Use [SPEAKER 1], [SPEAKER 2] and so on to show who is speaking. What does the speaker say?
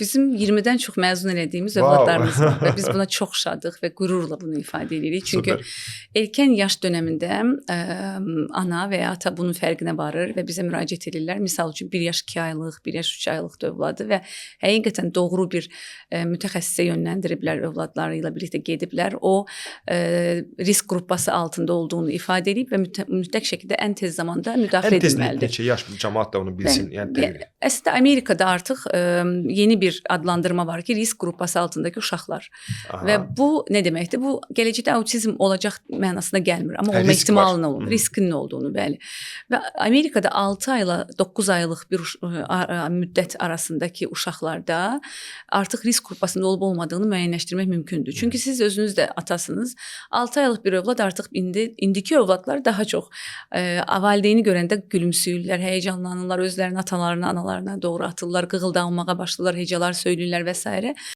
[SPEAKER 1] Bizim 20-dən çox məzun elədiyimiz
[SPEAKER 2] Wow.
[SPEAKER 1] övladlarımız var və biz buna çox şadıq və qürurla bunu ifadə edirik. Çünki erkən yaş dönəmində ana və ya ata bunun fərqinə varır və bizə müraciət edirlər. Misal üçün 1 yaş 2 aylıq, 1 yaş 3 aylıq da övladı və həqiqətən doğru bir mütəxəssisə yönləndiriblər, övladları ilə birlikdə gediblər. O risk qrupası altında olduğunu ifadə edib və mütləq şəkildə ən tez zamanda müdaxilə edilməlidir.
[SPEAKER 2] Neçə yaş cəmaət də onu bilsin?
[SPEAKER 1] Əslində Amerikada artıq yeni bir adlandırma var ki, risk qrupası altındakı uşaqlar.
[SPEAKER 2] Aha.
[SPEAKER 1] Və bu nə deməkdir? Bu gələcəkdə autizm olacaq mənasına gəlmir, amma olma
[SPEAKER 2] risk
[SPEAKER 1] ehtimalının
[SPEAKER 2] var.
[SPEAKER 1] olur, riskin nə olduğunu, bəli. Və Amerikada 6 ayla 9 aylıq bir müddət arasındakı uşaqlarda artıq risk qrupasında olub olmadığını müəyyənləşdirmək mümkündür. Çünki siz özünüz də atasınız. 6 aylıq bir övlad artıq indiki övladlar daha çox valideyni görəndə gülümsüyürlər, həyəcanlanırlar, özlərini atalarına, analarına doğru atırlar, qığıldamağa başlayırlar, hecalar söyləyirlər və s.